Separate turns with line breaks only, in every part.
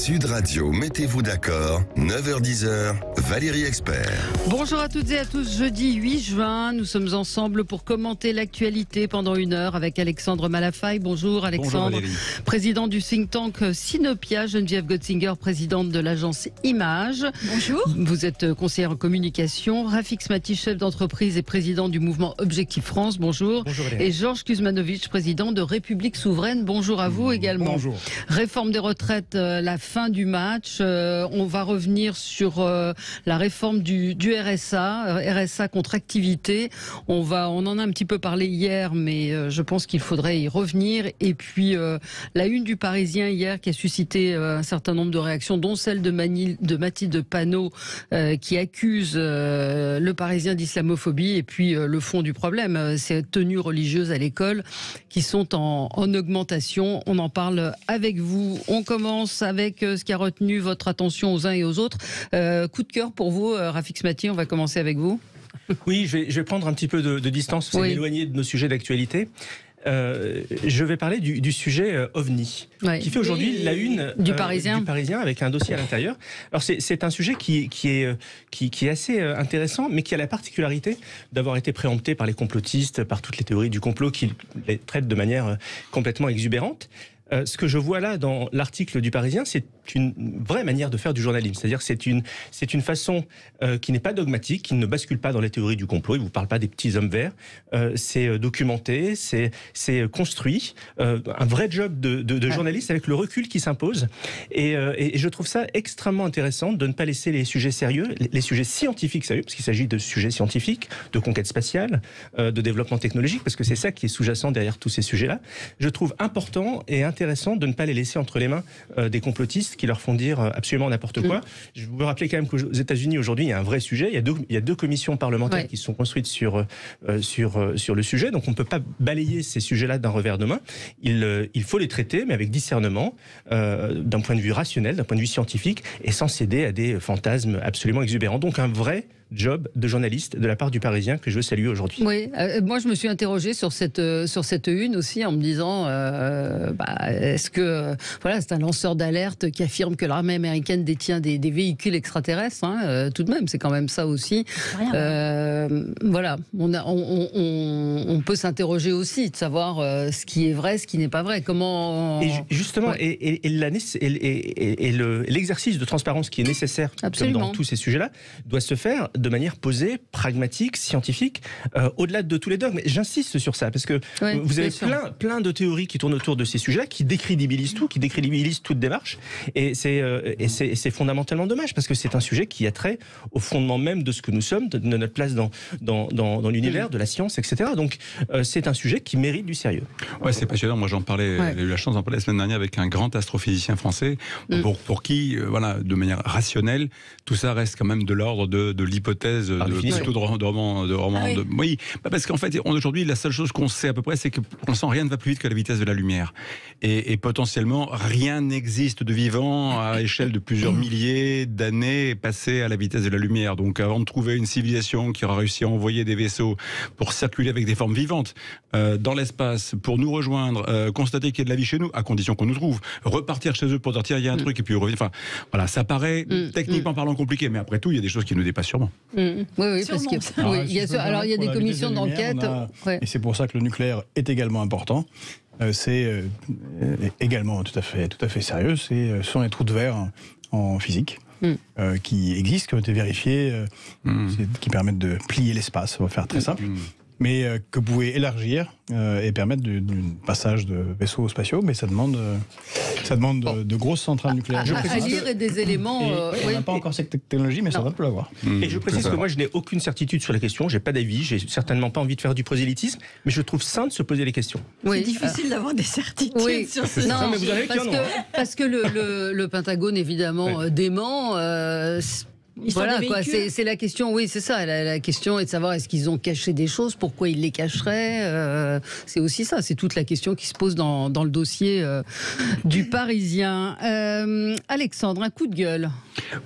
Sud Radio, mettez-vous d'accord, 9h-10h, Valérie Expert.
Bonjour à toutes et à tous, jeudi 8 juin, nous sommes ensemble pour commenter l'actualité pendant une heure avec Alexandre Malafaille. Bonjour Alexandre.
Bonjour Valérie.
Président du think tank Sinopia, Geneviève Götzinger, présidente de l'agence Image.
Bonjour.
Vous êtes conseillère en communication. Rafik Smati, chef d'entreprise et président du mouvement Objectif France. Bonjour.
Bonjour Valérie.
Et Georges Kuzmanovic, président de République Souveraine. Bonjour à vous également.
Bonjour.
Réforme des retraites, la fin du match. On va revenir sur la réforme du RSA contre activité. On en a un petit peu parlé hier, mais je pense qu'il faudrait y revenir. Et puis la une du Parisien hier qui a suscité un certain nombre de réactions, dont celle de Mathilde Panot qui accuse le Parisien d'islamophobie. Et puis le fond du problème, ces tenues religieuses à l'école qui sont en augmentation. On en parle avec vous. On commence avec ce qui a retenu votre attention aux uns et aux autres. Coup de cœur pour vous, Rafik Smati, on va commencer avec vous.
Oui, je vais prendre un petit peu de distance, vous m'éloigner de nos sujets d'actualité. Je vais parler du sujet OVNI, qui fait aujourd'hui la une
du Parisien
avec un dossier à l'intérieur. Alors c'est un sujet qui est assez intéressant, mais qui a la particularité d'avoir été préempté par les complotistes, par toutes les théories du complot qui les traitent de manière complètement exubérante. Ce que je vois là dans l'article du Parisien, c'est une vraie manière de faire du journalisme. C'est-à-dire que c'est une façon qui n'est pas dogmatique, qui ne bascule pas dans les théories du complot. Il ne vous parle pas des petits hommes verts. C'est documenté, c'est construit. Un vrai job de journaliste avec le recul qui s'impose. Et je trouve ça extrêmement intéressant de ne pas laisser les sujets sérieux, les sujets scientifiques sérieux, parce qu'il s'agit de sujets scientifiques, de conquête spatiale, de développement technologique, parce que c'est ça qui est sous-jacent derrière tous ces sujets-là. Je trouve important et intéressant de ne pas les laisser entre les mains des complotistes qui leur font dire absolument n'importe quoi. Je veux rappeler quand même qu'aux États-Unis aujourd'hui il y a un vrai sujet. Il y a deux commissions parlementaires qui se sont construites sur le sujet. Donc on ne peut pas balayer ces sujets-là d'un revers de main. Il faut les traiter, mais avec discernement, d'un point de vue rationnel, d'un point de vue scientifique, et sans céder à des fantasmes absolument exubérants. Donc un vrai job de journaliste de la part du Parisien que je veux saluer aujourd'hui.
Oui, moi je me suis interrogée sur cette une aussi en me disant est-ce que c'est un lanceur d'alerte qui affirme que l'armée américaine détient des véhicules extraterrestres, tout de même, c'est quand même ça aussi. Voilà, on peut s'interroger aussi de savoir ce qui est vrai, ce qui n'est pas vrai. Comment
et justement l'exercice de transparence qui est nécessaire comme dans tous ces sujets-là doit se faire de manière posée, pragmatique, scientifique, au-delà de tous les dogmes. J'insiste sur ça, parce que vous avez plein de théories qui tournent autour de ces sujets-là, qui décrédibilisent tout, qui décrédibilisent toute démarche, et c'est fondamentalement dommage, parce que c'est un sujet qui a trait au fondement même de ce que nous sommes, de notre place dans l'univers, de la science, etc. Donc c'est un sujet qui mérite du sérieux.
Ouais, c'est passionnant. Moi, j'ai eu la chance d'en parler la semaine dernière avec un grand astrophysicien français, pour qui, de manière rationnelle, tout ça reste quand même de l'ordre de l'hypothèse plutôt de roman. Oui, parce qu'en fait, aujourd'hui, la seule chose qu'on sait à peu près, c'est que pour l'instant, rien ne va plus vite que la vitesse de la lumière. Et potentiellement, rien n'existe de vivant à échelle de plusieurs milliers d'années passées à la vitesse de la lumière. Donc, avant de trouver une civilisation qui aura réussi à envoyer des vaisseaux pour circuler avec des formes vivantes dans l'espace, pour nous rejoindre, constater qu'il y a de la vie chez nous, à condition qu'on nous trouve, repartir chez eux pour dire tiens, il y a un truc, et puis revenir. Enfin, voilà, ça paraît techniquement parlant compliqué, mais après tout, il y a des choses qui nous dépassent sûrement.
Oui, parce que il y a des commissions d'enquête.
Et c'est pour ça que le nucléaire est également important. C'est également tout à fait sérieux. Ce sont les trous de verre en physique qui existent, qui ont été vérifiés, qui permettent de plier l'espace. On va faire très simple. Mais que vous pouvez élargir et permettre du passage de vaisseaux spatiaux, mais ça demande de grosses centrales nucléaires.
À lire et des éléments.
On n'a pas encore cette technologie, mais ça va plus l'avoir.
Et je précise que moi, je n'ai aucune certitude sur la question, j'ai pas d'avis, j'ai certainement pas envie de faire du prosélytisme, mais je trouve sain de se poser les questions.
C'est difficile d'avoir des certitudes sur ce
non, mais vous avez parce que le Pentagone, évidemment, dément. Voilà, c'est la question, oui, c'est ça. La question est de savoir est-ce qu'ils ont caché des choses, pourquoi ils les cacheraient. C'est aussi ça, c'est toute la question qui se pose dans le dossier du Parisien. Alexandre, un coup de gueule.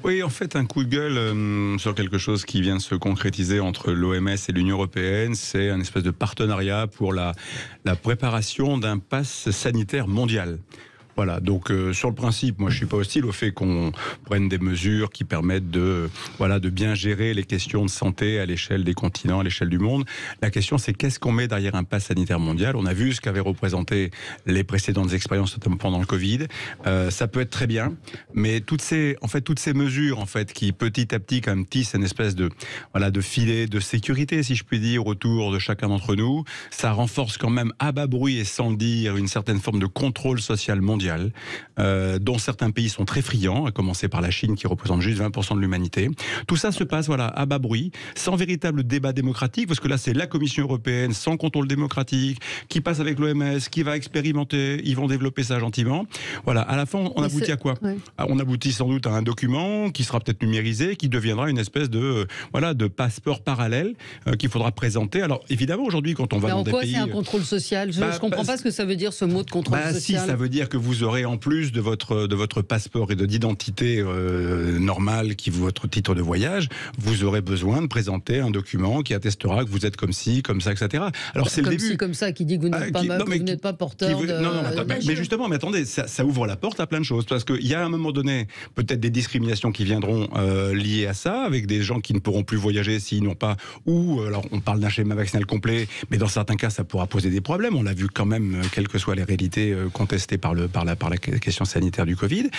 Oui, en fait, un coup de gueule sur quelque chose qui vient de se concrétiser entre l'OMS et l'Union européenne. C'est un espèce de partenariat pour la préparation d'un pass sanitaire mondial. Voilà, donc sur le principe, moi je suis pas hostile au fait qu'on prenne des mesures qui permettent de bien gérer les questions de santé à l'échelle des continents, à l'échelle du monde. La question c'est qu'est-ce qu'on met derrière un pass sanitaire mondial. On a vu ce qu'avaient représenté les précédentes expériences, notamment pendant le Covid. Ça peut être très bien, mais toutes ces mesures qui petit à petit quand même tissent une espèce de filet de sécurité, si je puis dire, autour de chacun d'entre nous, ça renforce quand même à bas bruit et sans le dire une certaine forme de contrôle social mondial, dont certains pays sont très friands, à commencer par la Chine qui représente juste 20% de l'humanité. Tout ça se passe à bas bruit, sans véritable débat démocratique, parce que là c'est la Commission européenne sans contrôle démocratique, qui passe avec l'OMS, qui va expérimenter, ils vont développer ça gentiment. Voilà, à la fin on aboutit à quoi ? On aboutit sans doute à un document qui sera peut-être numérisé, qui deviendra une espèce de passeport parallèle qu'il faudra présenter. Alors évidemment aujourd'hui quand on va dans des pays...
En quoi c'est un contrôle social ? Je ne comprends pas ce que ça veut dire ce mot de contrôle social.
Si, ça veut dire que vous aurez en plus de votre passeport et d'identité normale, qui est votre titre de voyage, vous aurez besoin de présenter un document qui attestera que vous êtes comme ci, comme ça, etc. Alors c'est le début.
Comme ça, qui dit que vous n'êtes pas porteur de...
Non, mais justement, attendez, ça ouvre la porte à plein de choses, parce qu'il y a à un moment donné peut-être des discriminations qui viendront liées à ça, avec des gens qui ne pourront plus voyager s'ils n'ont pas, ou alors on parle d'un schéma vaccinal complet, mais dans certains cas ça pourra poser des problèmes. On l'a vu quand même, quelles que soient les réalités contestées par la question sanitaire du Covid.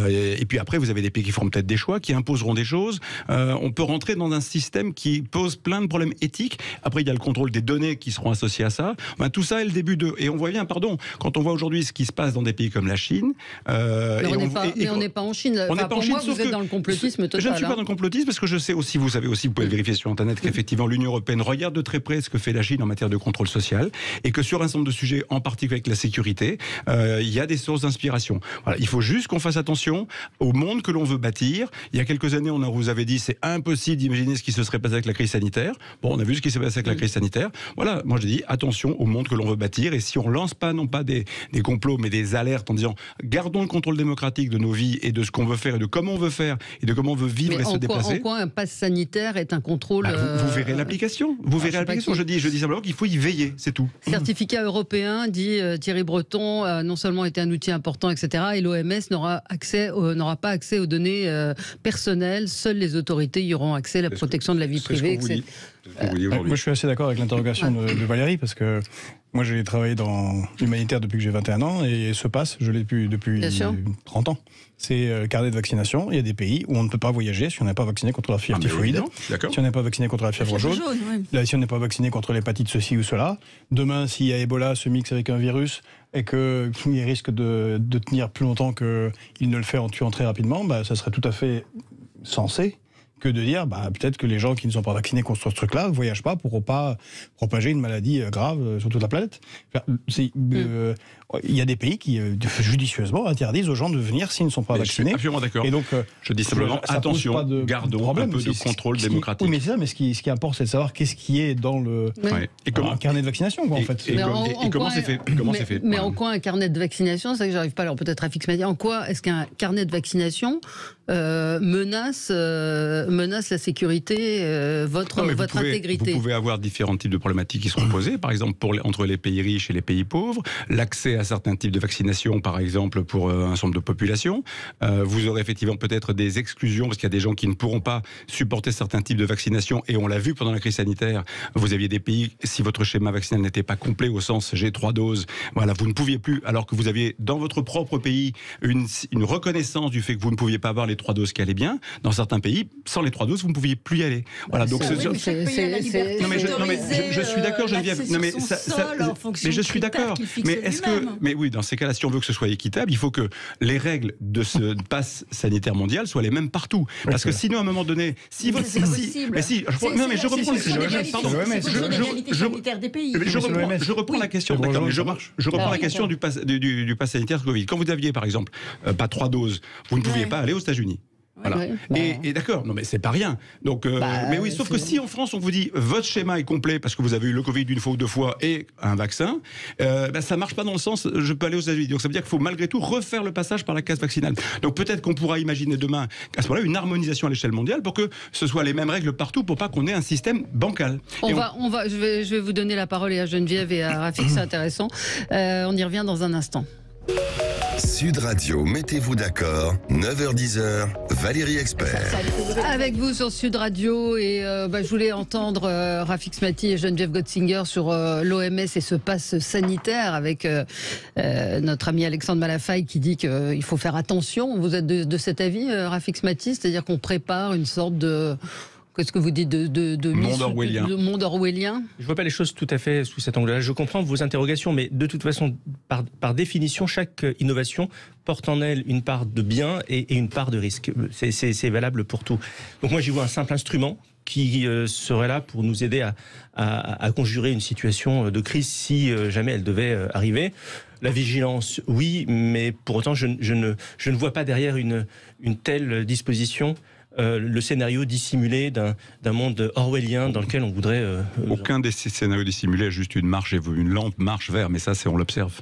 Et puis après, vous avez des pays qui feront peut-être des choix, qui imposeront des choses. On peut rentrer dans un système qui pose plein de problèmes éthiques. Après, il y a le contrôle des données qui seront associées à ça. Tout ça est le début de... Et on voit bien, quand on voit aujourd'hui ce qui se passe dans des pays comme la Chine...
Mais on n'est pas en Chine.
On n'est pas en Chine,
vous êtes dans le complotisme total.
Je ne suis pas dans le complotisme, parce que je sais aussi, vous pouvez vérifier sur Internet qu'effectivement l'Union européenne regarde de très près ce que fait la Chine en matière de contrôle social, et que sur un certain nombre de sujets, en particulier avec la sécurité, il y a des sources d'inspiration. Voilà, il faut juste qu'on fasse attention au monde que l'on veut bâtir. Il y a quelques années, on vous avait dit c'est impossible d'imaginer ce qui se serait passé avec la crise sanitaire. Bon, on a vu ce qui s'est passé avec la crise sanitaire. Voilà, moi je dis attention au monde que l'on veut bâtir, et si on lance pas non pas des complots, mais des alertes en disant gardons le contrôle démocratique de nos vies et de ce qu'on veut faire et de comment on veut faire et de comment on veut vivre et se déplacer.
En quoi un pass sanitaire est un contrôle
vous verrez l'application. Vous verrez l'application. Je dis simplement qu'il faut y veiller, c'est tout.
Certificat européen, dit Thierry Breton, non seulement est un outil important, etc. Et l'OMS n'aura pas accès aux données personnelles. Seules les autorités y auront accès à la protection de la vie privée.
Moi, je suis assez d'accord avec l'interrogation de Valérie, parce que moi, j'ai travaillé dans l'humanitaire depuis que j'ai 21 ans, et ce pass, je l'ai depuis 30 ans. C'est le carnet de vaccination. Il y a des pays où on ne peut pas voyager si on n'est pas vacciné contre la fièvre typhoïde, si on n'est pas vacciné contre la fièvre jaune, si on n'est pas vacciné contre l'hépatite ceci ou cela. Demain, s'il y a Ebola se mixe avec un virus et qu'il risque de tenir plus longtemps qu'il ne le fait en tuant très rapidement, ça serait tout à fait sensé que de dire peut-être que les gens qui ne sont pas vaccinés contre ce truc-là ne voyagent pas, pourront pas propager une maladie grave sur toute la planète. Il y a des pays qui judicieusement interdisent aux gens de venir s'ils ne sont pas vaccinés.
Je suis absolument d'accord.
Et donc,
je dis simplement attention, gardons un peu de contrôle démocratique.
Oui, mais c'est ça. Mais ce qui importe, c'est de savoir qu'est-ce qui est dans un carnet de vaccination, en fait.
Et comment c'est fait.
Mais en quoi un carnet de vaccination, c'est ça que j'arrive pas, alors peut-être à fixer, en quoi est-ce qu'un carnet de vaccination menace la sécurité, votre intégrité?
Vous pouvez avoir différents types de problématiques qui seront posées, par exemple entre les pays riches et les pays pauvres, l'accès à certains types de vaccination, par exemple pour un certain nombre de populations. Vous aurez effectivement peut-être des exclusions, parce qu'il y a des gens qui ne pourront pas supporter certains types de vaccination, et on l'a vu pendant la crise sanitaire, vous aviez des pays, si votre schéma vaccinal n'était pas complet au sens j'ai 3 doses, vous ne pouviez plus, alors que vous aviez dans votre propre pays une reconnaissance du fait que vous ne pouviez pas avoir les 3 doses qui allaient bien. Dans certains pays, sans les 3 doses, vous ne pouviez plus y aller. Voilà, donc je suis d'accord, Geneviève. Mais je suis d'accord. Mais oui, dans ces cas-là, si on veut que ce soit équitable, il faut que les règles de ce pass sanitaire mondial soient les mêmes partout. Parce que sinon, à un moment donné, je reprends la question. Je reprends la question du pass sanitaire Covid. Quand vous aviez, par exemple, pas 3 doses, vous ne pouviez pas aller aux États-Unis. Voilà. Et d'accord, non mais c'est pas rien. Donc, mais oui, sauf que si en France on vous dit votre schéma est complet parce que vous avez eu le Covid une fois ou 2 fois et un vaccin, ça marche pas dans le sens je peux aller aux États-Unis. Donc ça veut dire qu'il faut malgré tout refaire le passage par la case vaccinale. Donc peut-être qu'on pourra imaginer demain à ce moment-là une harmonisation à l'échelle mondiale pour que ce soit les mêmes règles partout, pour pas qu'on ait un système bancal.
Je vais vous donner la parole à Geneviève et à Rafik, c'est intéressant. On y revient dans un instant.
Sud Radio, mettez-vous d'accord, 9h-10h, Valérie Expert.
Avec vous sur Sud Radio et je voulais entendre Rafik Smati et Geneviève Gotzinger sur l'OMS et ce pass sanitaire avec notre ami Alexandre Malafaille qui dit qu'il faut faire attention. Vous êtes de cet avis, Rafik Smati, c'est-à-dire qu'on prépare une sorte de... Qu'est-ce que vous dites de monde orwellien?
Je ne vois pas les choses tout à fait sous cet angle-là. Je comprends vos interrogations, mais de toute façon, par définition, chaque innovation porte en elle une part de bien et une part de risque. C'est valable pour tout. Donc moi, j'y vois un simple instrument qui serait là pour nous aider à conjurer une situation de crise si jamais elle devait arriver. La vigilance, oui, mais pour autant, je ne vois pas derrière une telle disposition le scénario dissimulé d'un monde orwellien dans lequel on voudrait...
Aucun des scénarios dissimulés a juste une lampe marche vers, mais ça, on l'observe.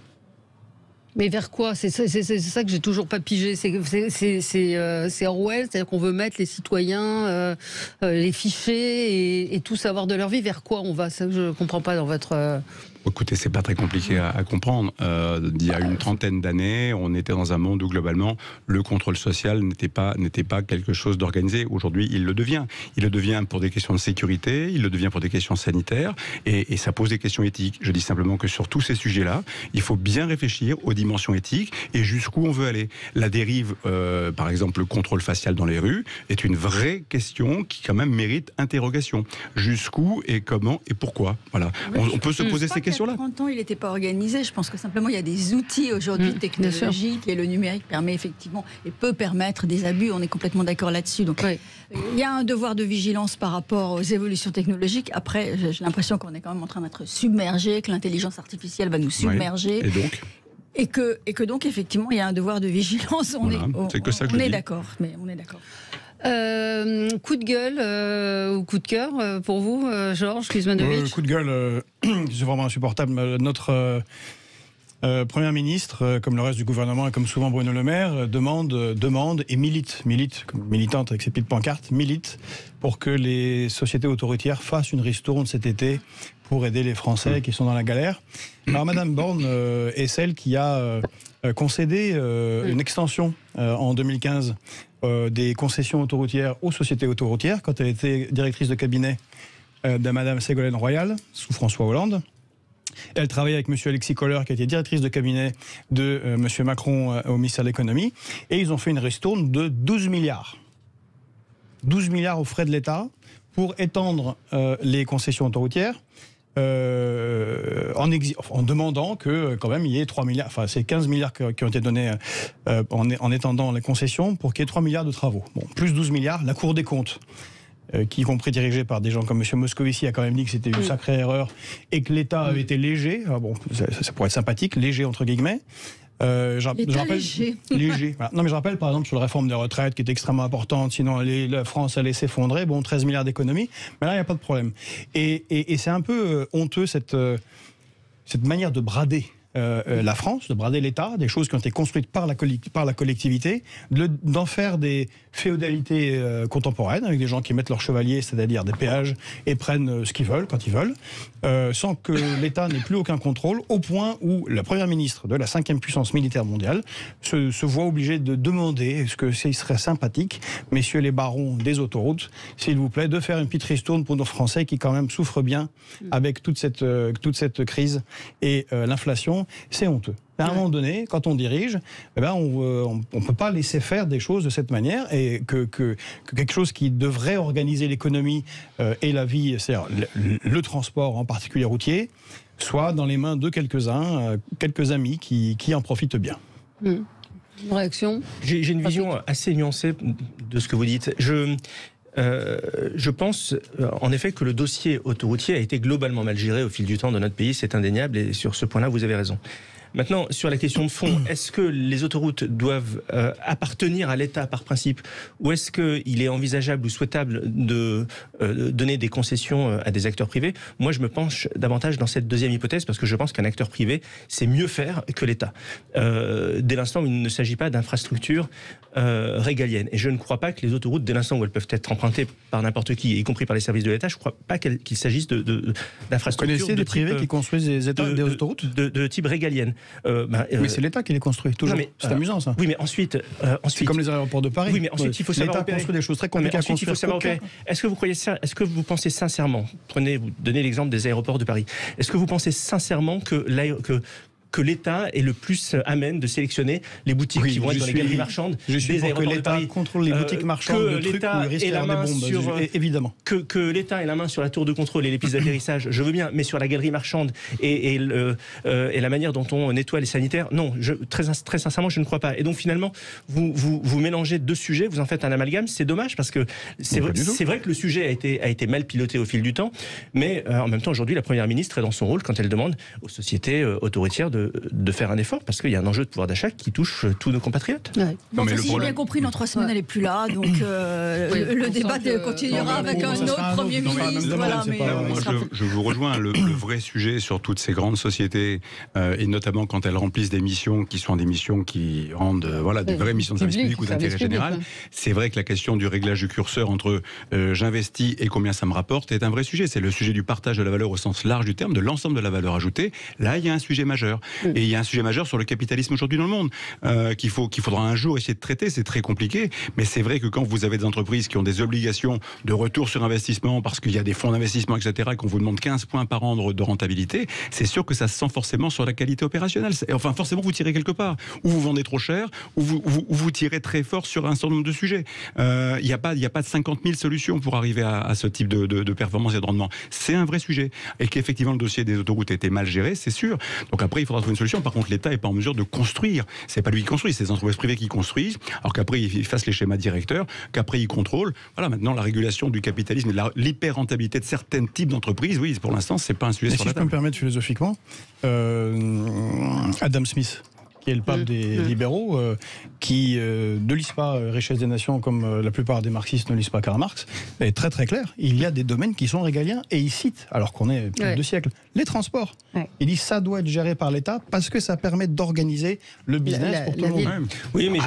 Mais vers quoi? C'est ça que j'ai toujours pas pigé. C'est Orwell, c'est-à-dire qu'on veut mettre les citoyens, les ficher et tout savoir de leur vie. Vers quoi on va? Ça, je comprends pas dans votre...
Écoutez, c'est pas très compliqué à comprendre. Il y a une trentaine d'années, on était dans un monde où globalement le contrôle social n'était pas quelque chose d'organisé. Aujourd'hui, il le devient. Il le devient pour des questions de sécurité, il le devient pour des questions sanitaires, et ça pose des questions éthiques. Je dis simplement que sur tous ces sujets-là, il faut bien réfléchir aux dimensions éthiques et jusqu'où on veut aller. La dérive, par exemple, le contrôle facial dans les rues, est une vraie question qui quand même mérite interrogation. Jusqu'où et comment et pourquoi? Voilà. On peut se poser ces questions.
Il y a 30 ans, il n'était pas organisé. Je pense que simplement, il y a des outils aujourd'hui technologiques et le numérique permet effectivement et peut permettre des abus. On est complètement d'accord là-dessus. Donc, il y a un devoir de vigilance par rapport aux évolutions technologiques. Après, j'ai l'impression qu'on est quand même en train d'être submergé, que l'intelligence artificielle va nous submerger.
Et donc
Et que donc, effectivement, il y a un devoir de vigilance. On est d'accord. Mais on est d'accord.
Coup de gueule ou coup de cœur pour vous, Georges Kuzmanovic?
Coup de gueule, c'est vraiment insupportable. Notre Premier ministre, comme le reste du gouvernement et comme souvent Bruno Le Maire, demande et militante avec ses petites pancartes, milite pour que les sociétés autoritaires fassent une ristourne cet été pour aider les Français qui sont dans la galère. Alors Madame Borne est celle qui a concédé une extension en 2015 des concessions autoroutières aux sociétés autoroutières quand elle était directrice de cabinet de Madame Ségolène Royal sous François Hollande. Elle travaillait avec monsieur Alexis Kohler qui était directrice de cabinet de monsieur Macron au ministère de l'économie et ils ont fait une ristourne de 12 milliards. 12 milliards aux frais de l'État pour étendre les concessions autoroutières. En demandant que quand même il y ait 3 milliards, enfin c'est 15 milliards qui ont été donnés en étendant les concessions pour qu'il y ait 3 milliards de travaux. Bon, plus 12 milliards, la Cour des comptes, qui y compris dirigée par des gens comme M. Moscovici, a quand même dit que c'était une sacrée erreur et que l'État avait été léger. Bon, ça pourrait être sympathique, léger entre guillemets.
Léger.
Voilà. Non, mais je rappelle par exemple sur la réforme des retraites qui est extrêmement importante, sinon la France allait s'effondrer. Bon, 13 milliards d'économies, mais là il n'y a pas de problème. Et c'est un peu honteux cette manière de brader la France, de brader l'État, des choses qui ont été construites par la collectivité, d'en faire des féodalités contemporaines, avec des gens qui mettent leurs chevaliers, c'est-à-dire des péages, et prennent ce qu'ils veulent, quand ils veulent, sans que l'État n'ait plus aucun contrôle, au point où la Première ministre de la 5e puissance militaire mondiale se voit obligée de demander, est-ce que ce serait sympathique, messieurs les barons des autoroutes, s'il vous plaît, de faire une petite ristourne pour nos Français qui quand même souffrent bien avec toute cette crise et l'inflation. C'est honteux. À un moment donné, quand on dirige, on ne peut pas laisser faire des choses de cette manière et que quelque chose qui devrait organiser l'économie et la vie, c'est-à-dire le transport en particulier routier, soit dans les mains de quelques-uns, quelques amis qui en profitent bien.
Une réaction?
J'ai une vision assez nuancée de ce que vous dites. Je pense en effet que le dossier autoroutier a été globalement mal géré au fil du temps dans notre pays, c'est indéniable et sur ce point-là vous avez raison. Maintenant, sur la question de fond, est-ce que les autoroutes doivent appartenir à l'État par principe ou est-ce qu'il est envisageable ou souhaitable de donner des concessions à des acteurs privés? Moi, je me penche davantage dans cette deuxième hypothèse parce que je pense qu'un acteur privé, c'est mieux faire que l'État. Dès l'instant où il ne s'agit pas d'infrastructures régaliennes. Et je ne crois pas que les autoroutes, dès l'instant où elles peuvent être empruntées par n'importe qui, y compris par les services de l'État, je ne crois pas qu'il s'agisse d'infrastructures.
Vous connaissez des privés qui construisent des autoroutes
de type régalienne.
mais c'est l'État qui les construit, toujours. C'est amusant, ça.
Oui, mais ensuite...
c'est comme les aéroports de Paris.
Oui, mais ensuite, il faut savoir
l'État construit des choses très compliquées à construire.
Est-ce que vous croyez ça? Est-ce que vous pensez sincèrement, vous donnez l'exemple des aéroports de Paris, est-ce que vous pensez sincèrement que l'État est le plus amène de sélectionner les boutiques qui vont être dans les galeries marchandes des aéroports de Paris?
L'État contrôle les boutiques marchandes de trucs où il risque d'avoir des bombes, évidemment.
Que l'État ait la main sur la tour de contrôle et les pistes d'atterrissage, je veux bien, mais sur la galerie marchande et la manière dont on nettoie les sanitaires, non, très sincèrement, je ne crois pas. Et donc finalement, vous mélangez deux sujets, vous en faites un amalgame, c'est dommage parce que c'est vrai que le sujet a été mal piloté au fil du temps, mais en même temps, aujourd'hui, la Première ministre est dans son rôle quand elle demande aux sociétés autoritaires de faire un effort, parce qu'il y a un enjeu de pouvoir d'achat qui touche tous nos compatriotes.
Ouais. Bon, si j'ai bien compris, dans 3 semaines, elle n'est plus là, donc le débat continuera avec un autre Premier ministre.
Je vous rejoins, le vrai sujet sur toutes ces grandes sociétés, et notamment quand elles remplissent des missions qui sont des missions qui rendent des vraies missions de service public ou d'intérêt général, c'est vrai que la question du réglage du curseur entre j'investis et combien ça me rapporte est un vrai sujet. C'est le sujet du partage de la valeur au sens large du terme, de l'ensemble de la valeur ajoutée. Là, il y a un sujet majeur. Et il y a un sujet majeur sur le capitalisme aujourd'hui dans le monde, qu'il faudra un jour essayer de traiter. C'est très compliqué, mais c'est vrai que quand vous avez des entreprises qui ont des obligations de retour sur investissement, parce qu'il y a des fonds d'investissement, etc., et qu'on vous demande 15 points par an de rentabilité, c'est sûr que ça se sent forcément sur la qualité opérationnelle. Enfin, forcément, vous tirez quelque part. Ou vous vendez trop cher, ou vous tirez très fort sur un certain nombre de sujets. Il n'y a pas de 50 000 solutions pour arriver à ce type de performance et de rendement. C'est un vrai sujet. Et qu'effectivement, le dossier des autoroutes a été mal géré, c'est sûr. Donc après, il faudra trouver une solution. Par contre, l'État n'est pas en mesure de construire. C'est pas lui qui construit, c'est les entreprises privées qui construisent, alors qu'après, ils fassent les schémas directeurs, qu'après, ils contrôlent. Voilà, maintenant, la régulation du capitalisme et de l'hyper-rentabilité de certains types d'entrprises, oui, pour l'instant, c'est pas un sujet sur la table.
Si je peux me permettre philosophiquement, Adam Smith, qui est le pape des libéraux, qui ne lisent pas Richesse des Nations comme la plupart des marxistes ne lisent pas Karl Marx, est très très clair. Il y a des domaines qui sont régaliens, et il cite, alors qu'on est plus de 2 siècles, les transports. Il dit ça doit être géré par l'État parce que ça permet d'organiser le business pour tout le monde.
Oui, mais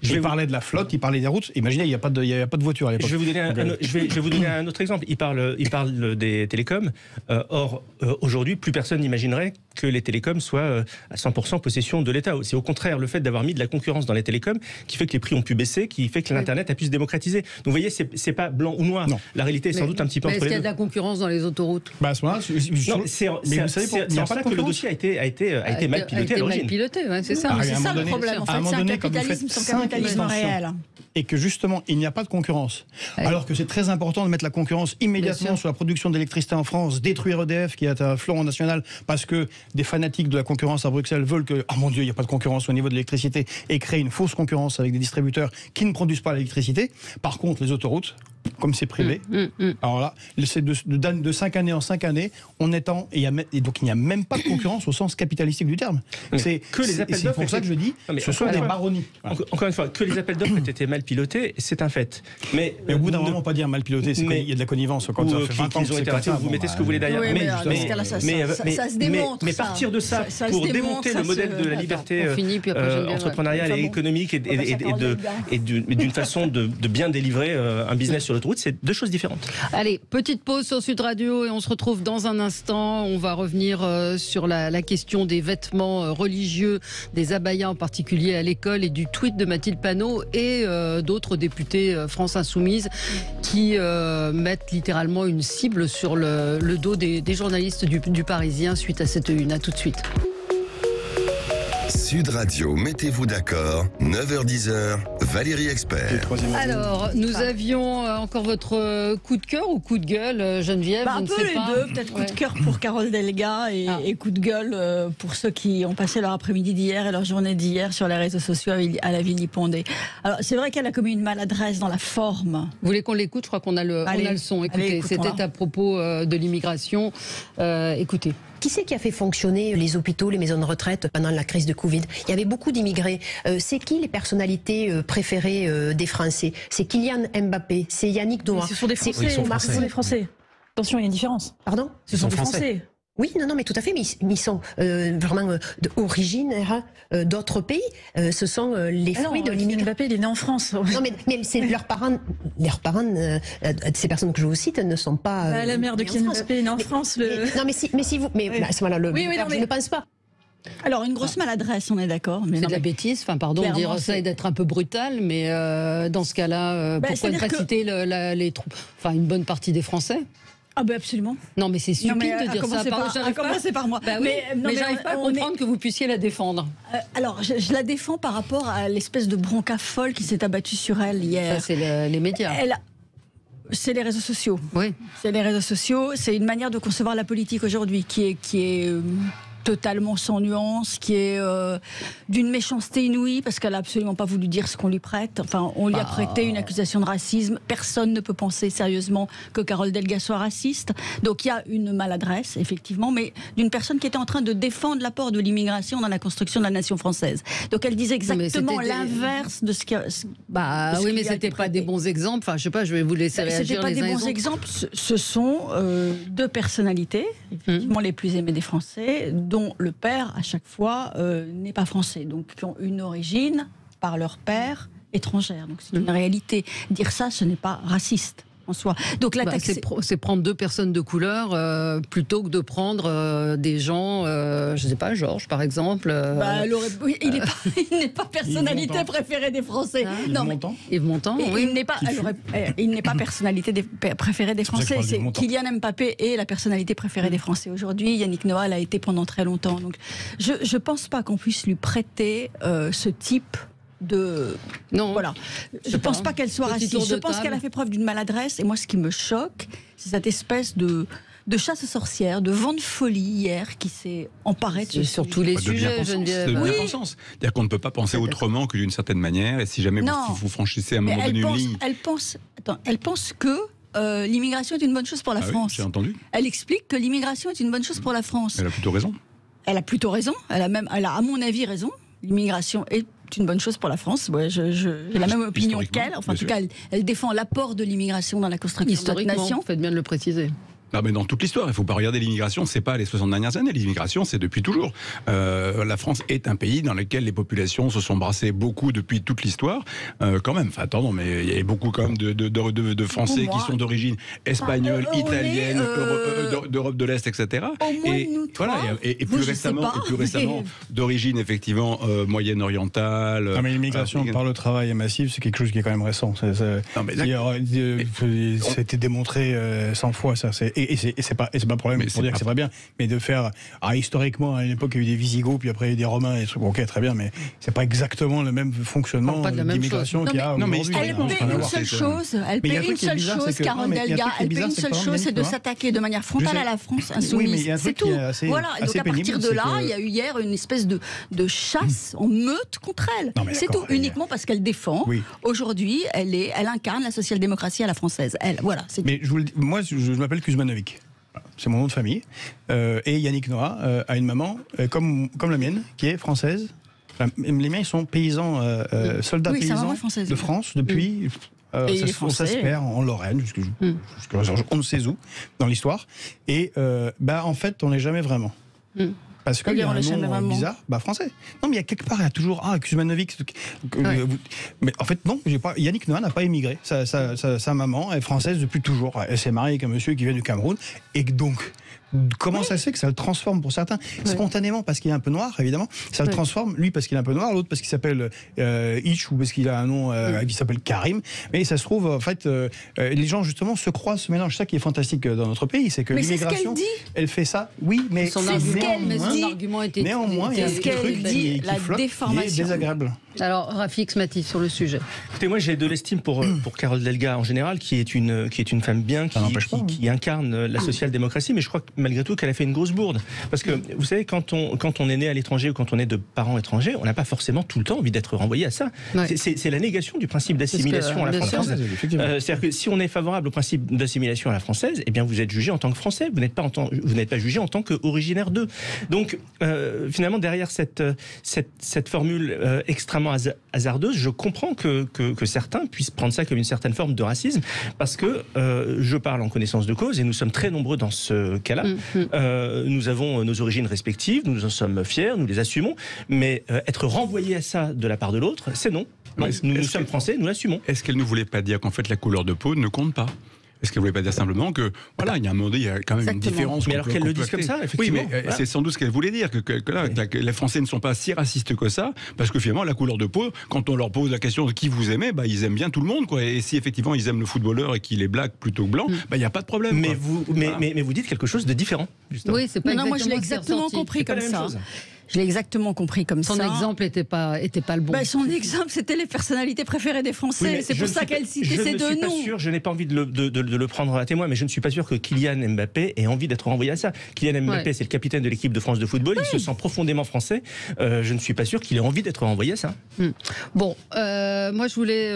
il parlait de la flotte, il parlait des routes. Imaginez, il n'y a pas de voiture à l'époque.
Je vais vous donner un autre exemple. Il parle des télécoms. Or, aujourd'hui, plus personne n'imaginerait que les télécoms soient à 100% possession de l'État. C'est au contraire le fait d'avoir mis de la concurrence dans les télécoms qui fait que les prix ont pu baisser, qui fait que l'Internet a pu se démocratiser. Donc vous voyez, c'est pas blanc ou noir. Non. La réalité est sans doute un petit peu entre les deux.
Est-ce qu'il y a de la concurrence dans les autoroutes?
À ce moment-là,
c'est en ça que le dossier a été mal piloté à l'origine.
C'est ça.
C'est ça le problème. En fait, c'est un capitalisme sans capitalisme réel.
Et que justement, il n'y a pas de concurrence. Alors que c'est très important de mettre la concurrence immédiatement sur la production d'électricité en France, détruire EDF qui est un fleuron national, parce que des fanatiques de la concurrence à Bruxelles veulent que, oh mon Dieu, il n'y a pas de concurrence au niveau de l'électricité, et créer une fausse concurrence avec des distributeurs qui ne produisent pas l'électricité. Par contre, les autoroutes, comme c'est privé, alors là, c'est de 5 années en 5 années, on étend, et donc il n'y a même pas de concurrence au sens capitalistique du terme. C'est pour ça que je dis, ce sont des baronnies.
Encore une fois, que les appels d'offres aient été mal pilotés, c'est un fait. Mais
au bout d'un moment, pas dire mal piloté, c'est qu'il y a de la connivence. Quand ça fait 20 ans
qu'ils ont été ratés, vous mettez ce que vous voulez derrière. Mais partir de ça pour démonter le modèle de la liberté entrepreneuriale et économique et d'une façon de bien délivrer un business sur l'autoroute, c'est deux choses différentes.
Allez, petite pause sur Sud Radio et on se retrouve dans un instant. On va revenir sur la question des vêtements religieux, des abayas en particulier à l'école, et du tweet de Mathilde Panot et d'autres députés France Insoumise qui mettent littéralement une cible sur le dos des journalistes du Parisien suite à cette une. À tout de suite.
Sud Radio, mettez-vous d'accord, 9h-10h, Valérie Expert.
Alors, nous avions encore votre coup de cœur ou coup de gueule, Geneviève?
Un peu les deux, peut-être coup de cœur pour Carole Delga et coup de gueule pour ceux qui ont passé leur après-midi d'hier et leur journée d'hier sur les réseaux sociaux à la Vilipendée. Alors, c'est vrai qu'elle a commis une maladresse dans la forme.
Vous voulez qu'on l'écoute? Je crois qu'on a le son. Écoutez, c'était à propos de l'immigration. Écoutez.
Qui c'est qui a fait fonctionner les hôpitaux, les maisons de retraite pendant la crise de Covid? Il y avait beaucoup d'immigrés. C'est qui les personnalités préférées des Français? C'est Kylian Mbappé, c'est Yannick Noah.
Ce sont des Français. Ce sont des Français. Attention, il y a une différence.
Pardon?
Ce sont des Français.
Oui, non, mais tout à fait, mais ils sont vraiment originaires d'autres pays. Ce sont les fruits de l'immigration.
Mbappé, il est né en France.
Non, mais c'est leurs parents, ces personnes que je vous cite, ne sont pas.
La mère de Kylian Mbappé est née en France.
Non, mais si vous, mais à ce moment-là, je ne pense pas.
Alors, une grosse maladresse, on est d'accord.
C'est de la bêtise, enfin, pardon de dire ça et d'être un peu brutal, mais dans ce cas-là, pourquoi ne pas citer les troupes, enfin, une bonne partie des Français?
Ah ben absolument.
Non mais c'est stupide de dire ça.
À commencer par moi.
Bah oui, mais j'arrive pas à comprendre que vous puissiez la défendre.
Alors je la défends par rapport à l'espèce de bronca folle qui s'est abattue sur elle hier.
Ça c'est les médias.
C'est les réseaux sociaux.
Oui.
C'est les réseaux sociaux. C'est une manière de concevoir la politique aujourd'hui qui est totalement sans nuance, qui est d'une méchanceté inouïe, parce qu'elle n'a absolument pas voulu dire ce qu'on lui prête. Enfin, on lui a prêté une accusation de racisme. Personne ne peut penser sérieusement que Carole Delga soit raciste. Donc il y a une maladresse, effectivement, mais d'une personne qui était en train de défendre l'apport de l'immigration dans la construction de la nation française. Donc elle disait exactement l'inverse de ce qui a...
oui, mais c'était pas des bons exemples. Enfin, je sais pas, je vais vous laisser réagir.
C'était pas des bons exemples. Ce sont deux personnalités, effectivement les plus aimées des Français, dont le père, à chaque fois, n'est pas français. Donc, qui ont une origine, par leur père, étrangère. Donc, c'est une réalité. Dire ça, ce n'est pas raciste. En soi. Donc
c'est prendre deux personnes de couleur plutôt que de prendre des gens, je sais pas, Georges par exemple.
Il n'est pas personnalité préférée des Français.
Yves Montand.
Oui. Il n'est pas personnalité préférée des Français. C'est Kylian Mbappé est la personnalité préférée des Français aujourd'hui. Yannick Noah l'a été pendant très longtemps. Donc je pense pas qu'on puisse lui prêter ce type
non,
voilà. Je ne pense pas qu'elle soit raciste. Je pense qu'elle a fait preuve d'une maladresse. Et moi, ce qui me choque, c'est cette espèce de chasse aux sorcières, de vent de folie hier qui s'est emparé de
sur tous les sujets.
De bien-pensance. C'est-à-dire qu'on ne peut pas penser autrement que d'une certaine manière. Et si jamais vous franchissez à un moment donné une ligne...
Elle pense que l'immigration est une bonne chose pour la France.
Oui, j'ai entendu.
Elle explique que l'immigration est une bonne chose pour la France.
Elle a plutôt raison.
Elle a plutôt raison. Elle a, à mon avis, raison. L'immigration est une bonne chose pour la France. Ouais, j'ai la même opinion qu'elle. Enfin, en tout cas, elle défend l'apport de l'immigration dans la construction de notre nation.
Faites bien de le préciser.
Non, mais dans toute l'histoire, il ne faut pas regarder l'immigration, c'est pas les 60 dernières années, l'immigration c'est depuis toujours. La France est un pays dans lequel les populations se sont brassées beaucoup depuis toute l'histoire, quand même. Enfin, attends, mais il y a beaucoup quand même de Français qui sont d'origine espagnole, italienne, d'Europe de l'Est, etc. Et plus récemment, d'origine effectivement moyenne-orientale.
Non, mais l'immigration par le travail massif, c'est quelque chose qui est quand même récent. C'était démontré 100 fois, ça. Et c'est pas un problème pour dire que c'est pas bien, mais de faire historiquement à une époque il y a eu des Visigoths puis après il y a eu des Romains et trucs, ok très bien, mais c'est pas exactement le même fonctionnement d'immigration qu'il y a aujourd'hui.
Elle paie une seule chose, Carole Delga, elle paie une seule chose, c'est de s'attaquer de manière frontale à la France insoumise. C'est tout. Voilà. Et donc à partir de là, il y a eu hier une espèce de chasse en meute contre elle. C'est tout, uniquement parce qu'elle défend. Aujourd'hui, elle incarne la social-démocratie à la française. Voilà.
Mais moi, je m'appelle Kuzmanovic. C'est mon nom de famille. Et Yannick Noah a une maman comme la mienne, qui est française. Les miens, ils sont paysans, soldats paysans de France depuis... ça se perd en Lorraine, jusqu'à on ne sait où, dans l'histoire. Et en fait, on n'est jamais vraiment. Parce qu'il y a un nom bizarre, français. Non, mais il y a quelque part, il y a toujours Kuzmanovic. Mais en fait, non, Yannick Noah n'a pas émigré. Sa maman est française depuis toujours. Elle s'est mariée avec un monsieur qui vient du Cameroun. Et donc, comment ça se fait que ça le transforme pour certains spontanément, parce qu'il est un peu noir, évidemment. Ça le transforme, lui, parce qu'il est un peu noir, l'autre parce qu'il s'appelle Hitch ou parce qu'il a un nom qui s'appelle Karim. Mais ça se trouve, en fait, les gens, justement, se croisent, se mélangent. C'est ça qui est fantastique dans notre pays, c'est que l'immigration, elle fait ça. Oui, mais
son argument était
néanmoins, il y a un truc qui flotte, qui est désagréable.
Alors, Rafik Smatif sur le sujet.
Écoutez, moi j'ai de l'estime pour Carole Delga en général, qui est une femme bien, qui incarne la social-démocratie, mais je crois que malgré tout qu'elle a fait une grosse bourde. Parce que vous savez, quand on est né à l'étranger ou quand on est de parents étrangers, on n'a pas forcément tout le temps envie d'être renvoyé à ça. Ouais. C'est la négation du principe d'assimilation à la française. C'est-à-dire que si on est favorable au principe d'assimilation à la française, eh bien vous êtes jugé en tant que Français, vous n'êtes pas jugé en tant qu'originaire d'eux. Donc finalement derrière cette formule extrêmement hasardeuse, je comprends que certains puissent prendre ça comme une certaine forme de racisme, parce que je parle en connaissance de cause et nous sommes très nombreux dans ce cas-là. Nous avons nos origines respectives, nous en sommes fiers, nous les assumons, mais être renvoyé à ça de la part de l'autre, c'est non. Nous sommes français, nous l'assumons.
Est-ce qu'elle ne voulait pas dire qu'en fait la couleur de peau ne compte pas ? Est-ce qu'elle voulait pas dire simplement que, voilà, il y a un moment donné, il y a quand même une différence.
Mais alors qu'elle le dise comme ça, effectivement.
Oui, mais c'est sans doute ce qu'elle voulait dire, que les Français ne sont pas si racistes que ça, parce que finalement, la couleur de peau, quand on leur pose la question de qui vous aimez, ils aiment bien tout le monde, quoi. Et si effectivement ils aiment le footballeur et qu'il est black plutôt que blanc, il n'y a pas de problème.
Mais vous dites quelque chose de différent, justement.
Oui, c'est pas
non, moi je l'ai
exactement
exactement compris comme ça. Je l'ai exactement compris comme ça.
Son exemple n'était pas le bon.
Son exemple, c'était les personnalités préférées des Français.
Oui,
c'est pour ça qu'elle citait ces deux noms.
Je ne suis pas sûr, je n'ai pas envie de le prendre à témoin, mais je ne suis pas sûr que Kylian Mbappé ait envie d'être renvoyé à ça. Kylian Mbappé, c'est le capitaine de l'équipe de France de football, il se sent profondément français. Je ne suis pas sûr qu'il ait envie d'être renvoyé à ça.
Bon, moi je voulais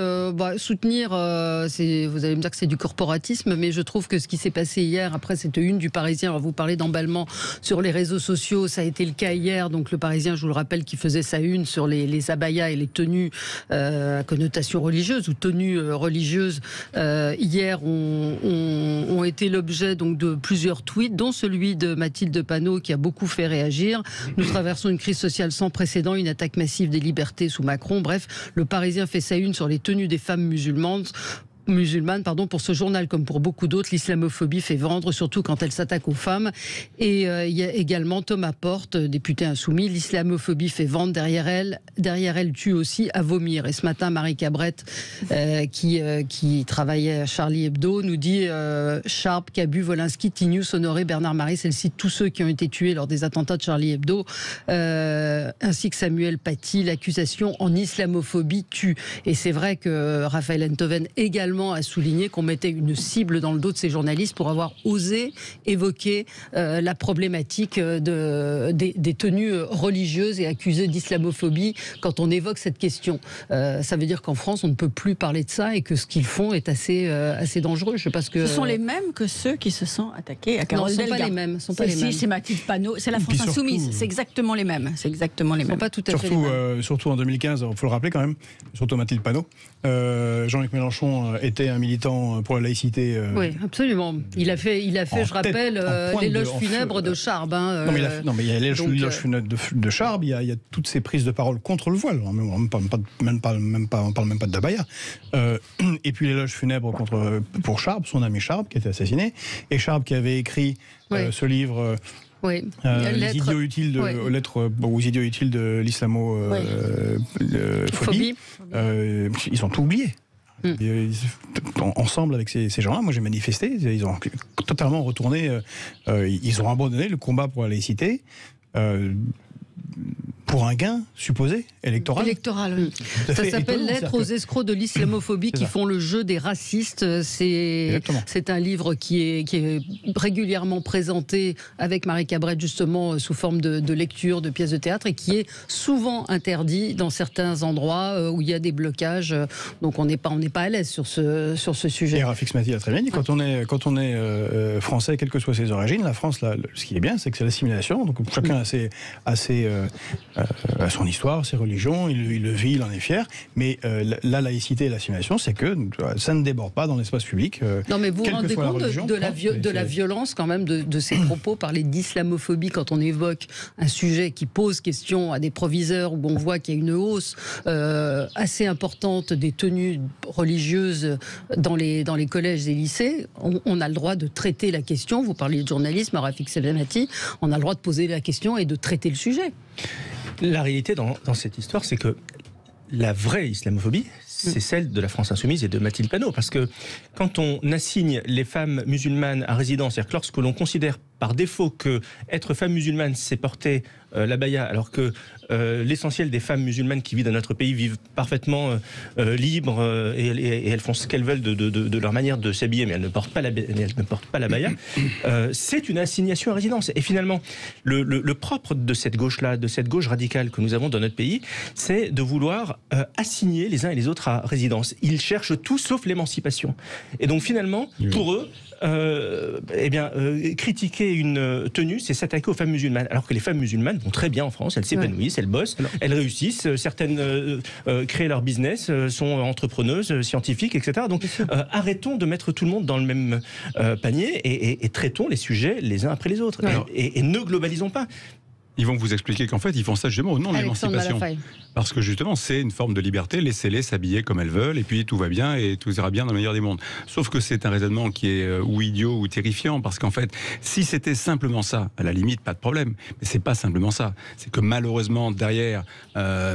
soutenir, vous allez me dire que c'est du corporatisme, mais je trouve que ce qui s'est passé hier, après cette une du Parisien, on va vous parler d'emballement sur les réseaux sociaux, ça a été le cas hier, donc le Parisien, je vous le rappelle, qui faisait sa une sur les abayas et les tenues à connotation religieuse ou tenues religieuses, hier ont été l'objet donc de plusieurs tweets, dont celui de Mathilde Panot qui a beaucoup fait réagir. Nous traversons une crise sociale sans précédent, une attaque massive des libertés sous Macron. Bref, le Parisien fait sa une sur les tenues des femmes musulmanes, pour ce journal comme pour beaucoup d'autres, l'islamophobie fait vendre, surtout quand elle s'attaque aux femmes. Et il y a également Thomas Porte, député insoumis, l'islamophobie fait vendre, derrière elle tue aussi à vomir. Et ce matin, Marie Cabrette, qui travaillait à Charlie Hebdo, nous dit Sharp, Cabu, Wolinski, Tinius, Honoré, Bernard Maris, elle cite tous ceux qui ont été tués lors des attentats de Charlie Hebdo, ainsi que Samuel Paty, l'accusation en islamophobie tue. Et c'est vrai que Raphaël Enthoven également a souligné qu'on mettait une cible dans le dos de ces journalistes pour avoir osé évoquer la problématique des tenues religieuses et accusées d'islamophobie quand on évoque cette question. Ça veut dire qu'en France, on ne peut plus parler de ça et que ce qu'ils font est assez dangereux. Je sais pas ce que...
Ce sont les mêmes que ceux qui se sont attaqués à Carole Delga.
Non, ce ne sont pas les mêmes.
C'est Mathilde Panot, c'est la France Insoumise. C'est exactement les mêmes. C'est exactement les mêmes.
Pas tout à fait les mêmes.
Surtout en 2015, il faut le rappeler quand même, surtout Mathilde Panot. Jean-Luc Mélenchon était un militant pour la laïcité.
Oui, absolument. Il a fait je rappelle, l'éloge funèbre de Charb.
Non, mais il y a l'éloge funèbre de Charb, il y a toutes ces prises de parole contre le voile. On ne parle même pas de Dabaya. Et puis l'éloge funèbre pour Charb, son ami Charb, qui a été assassiné. Et Charb qui avait écrit ce livre... les idiots utiles lettres aux idiots utiles de l'islamophobie. Ils ont tout oublié. Ensemble avec ces gens-là, moi j'ai manifesté, ils ont totalement retourné, ils ont abandonné le combat pour la laïcité. Pour un gain supposé électoral.
Oui. Ça s'appelle Lettres aux escrocs de l'islamophobie qui font le jeu des racistes. C'est un livre qui est régulièrement présenté avec Marie Cabrette justement sous forme de lecture, de pièces de théâtre et qui est souvent interdit dans certains endroits où il y a des blocages. Donc on n'est pas à l'aise sur ce sujet.
Et Rafik Mati a très bien dit, quand on est français, quelles que soient ses origines, la France, ce qui est bien, c'est que c'est l'assimilation. Donc chacun a son histoire, ses religions, il le vit, il en est fier, mais la laïcité et l'assimilation, c'est que ça ne déborde pas dans l'espace public.
Non mais vous vous rendez compte de la violence quand même de ces propos, parler d'islamophobie quand on évoque un sujet qui pose question à des proviseurs où on voit qu'il y a une hausse assez importante des tenues religieuses dans les collèges et lycées. On a le droit de traiter la question, vous parlez de journalisme, Rafik Mati, on a le droit de poser la question et de traiter le sujet.
La réalité dans cette histoire, c'est que la vraie islamophobie, c'est celle de la France Insoumise et de Mathilde Panot. Parce que quand on assigne les femmes musulmanes à résidence, c'est-à-dire que lorsque l'on considère par défaut que être femme musulmane, c'est porter l'abaya, alors que l'essentiel des femmes musulmanes qui vivent dans notre pays vivent parfaitement libres et elles font ce qu'elles veulent de leur manière de s'habiller, mais elles ne portent pas l'abaya, c'est une assignation à résidence. Et finalement, le propre de cette gauche-là, de cette gauche radicale que nous avons dans notre pays, c'est de vouloir assigner les uns et les autres à résidence. Ils cherchent tout sauf l'émancipation. Et donc finalement, pour eux, critiquer une tenue, c'est s'attaquer aux femmes musulmanes. Alors que les femmes musulmanes vont très bien en France, elles s'épanouissent, elles bossent, elles réussissent, certaines créent leur business, sont entrepreneuses, scientifiques, etc. Donc arrêtons de mettre tout le monde dans le même panier et traitons les sujets les uns après les autres. Et ne globalisons pas.
Ils vont vous expliquer qu'en fait, ils font ça justement au nom de l'émancipation. Parce que justement, c'est une forme de liberté, laissez-les s'habiller comme elles veulent, et puis tout va bien, et tout ira bien dans le meilleur des mondes. Sauf que c'est un raisonnement qui est ou idiot ou terrifiant, parce qu'en fait, si c'était simplement ça, à la limite, pas de problème. Mais c'est pas simplement ça. C'est que malheureusement, derrière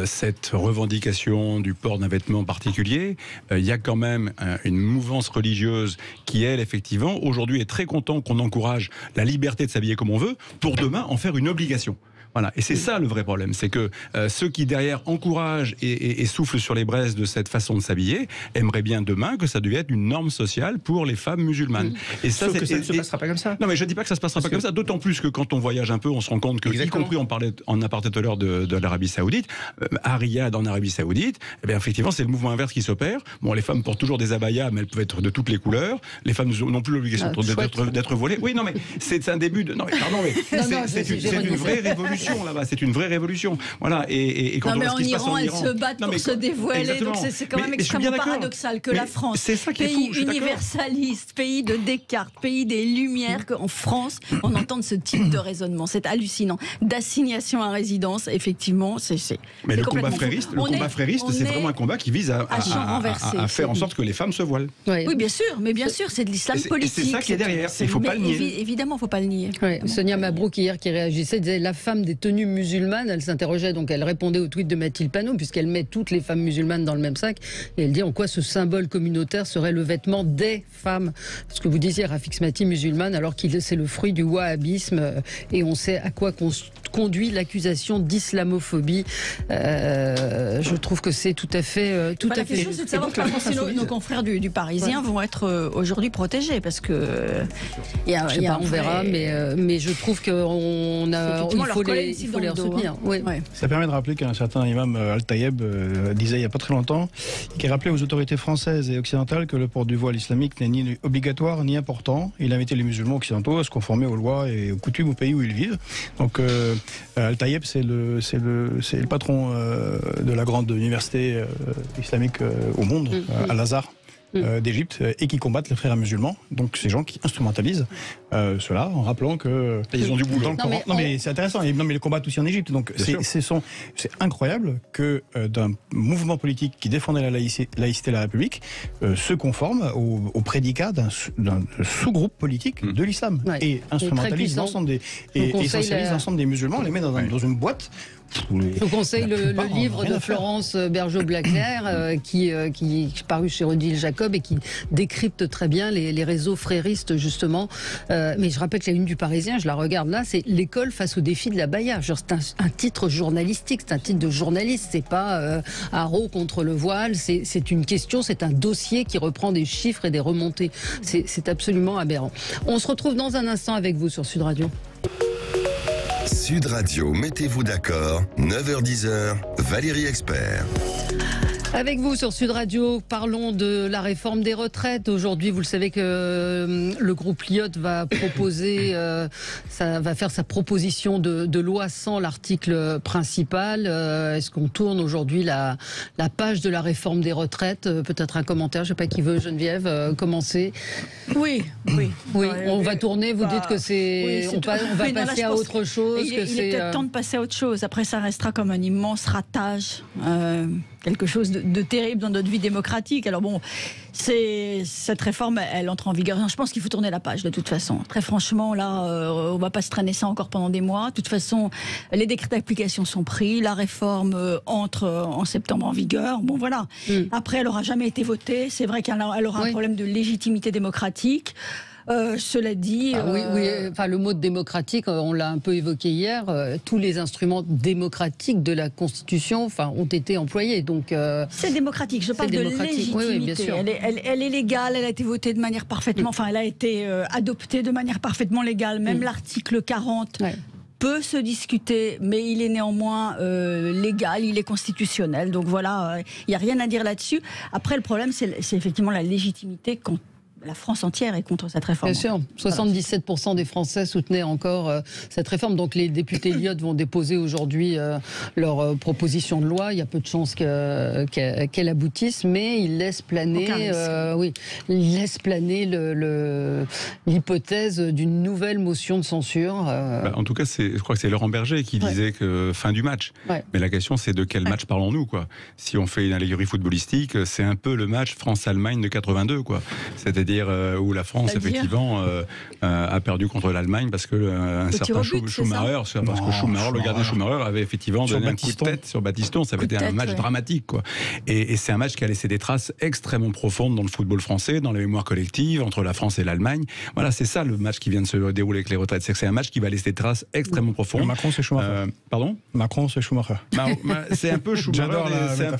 cette revendication du port d'un vêtement particulier, il y a quand même une mouvance religieuse qui, elle, effectivement, aujourd'hui est très content qu'on encourage la liberté de s'habiller comme on veut, pour demain en faire une obligation. Voilà. Et c'est ça le vrai problème, c'est que ceux qui derrière encouragent et soufflent sur les braises de cette façon de s'habiller aimeraient bien demain que ça devienne une norme sociale pour les femmes musulmanes.
Et ça, ça ne se passera pas comme ça.
Non, mais je ne dis pas que ça se passera pas comme ça, d'autant plus que quand on voyage un peu, on se rend compte que, y compris, on parlait en aparté tout à l'heure de l'Arabie Saoudite, à Riyad en Arabie Saoudite, eh bien, effectivement, c'est le mouvement inverse qui s'opère. Bon, les femmes portent toujours des abayas, mais elles peuvent être de toutes les couleurs. Les femmes n'ont plus l'obligation d'être voilées. Oui, non, mais c'est un début de. Non, mais pardon, mais c'est une vraie révolution là-bas. C'est une vraie révolution. Voilà. Et quand
non, mais
on voit ce qui se passe en
Iran, elles se battent pour se dévoiler. Donc c'est quand même extrêmement paradoxal que la France, pays universaliste, pays de Descartes, pays des Lumières, qu'en France, on entende ce type de raisonnement. C'est hallucinant. D'assignation à résidence, effectivement,
mais le combat frériste, c'est vraiment un combat qui vise à faire en sorte que les femmes se voilent.
Oui, bien sûr, mais bien sûr, c'est de l'islam politique.
C'est ça qui est derrière. Il ne faut pas le nier.
Évidemment, il ne faut pas le nier.
Sonia Mabrouk, hier, qui réagissait, disait la femme des tenues musulmane, elle s'interrogeait, donc elle répondait au tweet de Mathilde Panot, puisqu'elle met toutes les femmes musulmanes dans le même sac, et elle dit en quoi ce symbole communautaire serait le vêtement des femmes. Ce que vous disiez, Rafik Smati, musulmane, alors que c'est le fruit du wahhabisme, et on sait à quoi conduit l'accusation d'islamophobie. Je trouve que c'est tout à fait...
La question, c'est de savoir comment nos confrères du Parisien vont être aujourd'hui protégés, parce que...
on verra, mais je trouve qu'il faut les soutenir.
Ça permet de rappeler qu'un certain imam Al-Tayeb disait il n'y a pas très longtemps, qui a rappelé aux autorités françaises et occidentales que le port du voile islamique n'est ni obligatoire ni important. Il invitait les musulmans occidentaux à se conformer aux lois et aux coutumes au pays où ils vivent. Donc Al-Tayeb, c'est le patron de la grande université islamique au monde, Al-Azhar. D'Égypte, et qui combattent les frères musulmans. Donc ces gens qui instrumentalisent cela en rappelant que
ils ont du boulot.
Non mais c'est intéressant. Non mais les combattent aussi en Égypte. Donc c'est incroyable que d'un mouvement politique qui défendait la laïcité de la République se conforme au prédicat d'un sous-groupe politique de l'islam et instrumentalise l'ensemble essentialise l'ensemble des musulmans, les met dans une boîte.
Je vous conseille le livre de Florence Bergeau-Blackler qui est paru chez Odile Jacob et qui décrypte très bien les réseaux fréristes justement. Mais je rappelle que la une du Parisien, je la regarde là, c'est l'école face au défi de la baya. C'est un titre journalistique, c'est un titre de journaliste, c'est pas haro contre le voile, c'est une question, c'est un dossier qui reprend des chiffres et des remontées. C'est absolument aberrant. On se retrouve dans un instant avec vous sur Sud Radio.
Sud Radio, mettez-vous d'accord, 9h-10h, Valérie Expert.
Avec vous sur Sud Radio, parlons de la réforme des retraites. Aujourd'hui, vous le savez que le groupe Lyot va proposer, va faire sa proposition de loi sans l'article principal. Est-ce qu'on tourne aujourd'hui la page de la réforme des retraites? Peut-être un commentaire, je ne sais pas qui veut, Geneviève, commencer.
Oui.
On va tourner, vous dites que c'est... on va passer à autre chose.
Il est peut-être temps de passer à autre chose. Après, ça restera comme un immense ratage. Quelque chose de terrible dans notre vie démocratique. Alors bon, cette réforme, elle entre en vigueur. Je pense qu'il faut tourner la page de toute façon. Très franchement, là, on va pas se traîner ça encore pendant des mois. De toute façon, les décrets d'application sont pris. La réforme entre en septembre en vigueur. Bon, voilà. Après, elle aura jamais été votée. C'est vrai qu'elle aura un problème de légitimité démocratique. Cela dit...
Enfin, le mot de démocratique, on l'a un peu évoqué hier, tous les instruments démocratiques de la Constitution ont été employés. Donc,
c'est démocratique, je parle de légitimité.
Oui, bien sûr.
Elle est légale, elle a été votée de manière parfaitement... Enfin, elle a été adoptée de manière parfaitement légale. Même l'article 40... peut se discuter, mais il est néanmoins légal, il est constitutionnel. Donc voilà, il n'y a rien à dire là-dessus. Après, le problème, c'est effectivement la légitimité quand la France entière est contre cette réforme.
Bien sûr, 77% des Français soutenaient encore cette réforme. Donc les députés Elliott vont déposer aujourd'hui leur proposition de loi. Il y a peu de chances qu'elle aboutisse, mais ils laissent planer, l'hypothèse d'une nouvelle motion de censure.
En tout cas, je crois que c'est Laurent Berger qui disait que fin du match.
Ouais.
Mais la question, c'est de quel match parlons-nous, quoi. Si on fait une allégorie footballistique, c'est un peu le match France-Allemagne de 82, quoi. C'est-à-dire où la France, effectivement, a perdu contre l'Allemagne parce que un certain Schumacher, le gardien Schumacher avait effectivement donné un coup de tête sur Battiston. Ça avait été un match dramatique, quoi. Et c'est un match qui a laissé des traces extrêmement profondes dans le football français, dans les mémoires collectives entre la France et l'Allemagne. Voilà, c'est ça le match qui vient de se dérouler avec les retraites. C'est que c'est un match qui va laisser des traces extrêmement profondes.
Macron, c'est Schumacher.
Pardon ?
Macron, c'est Schumacher.
C'est un peu Schumacher.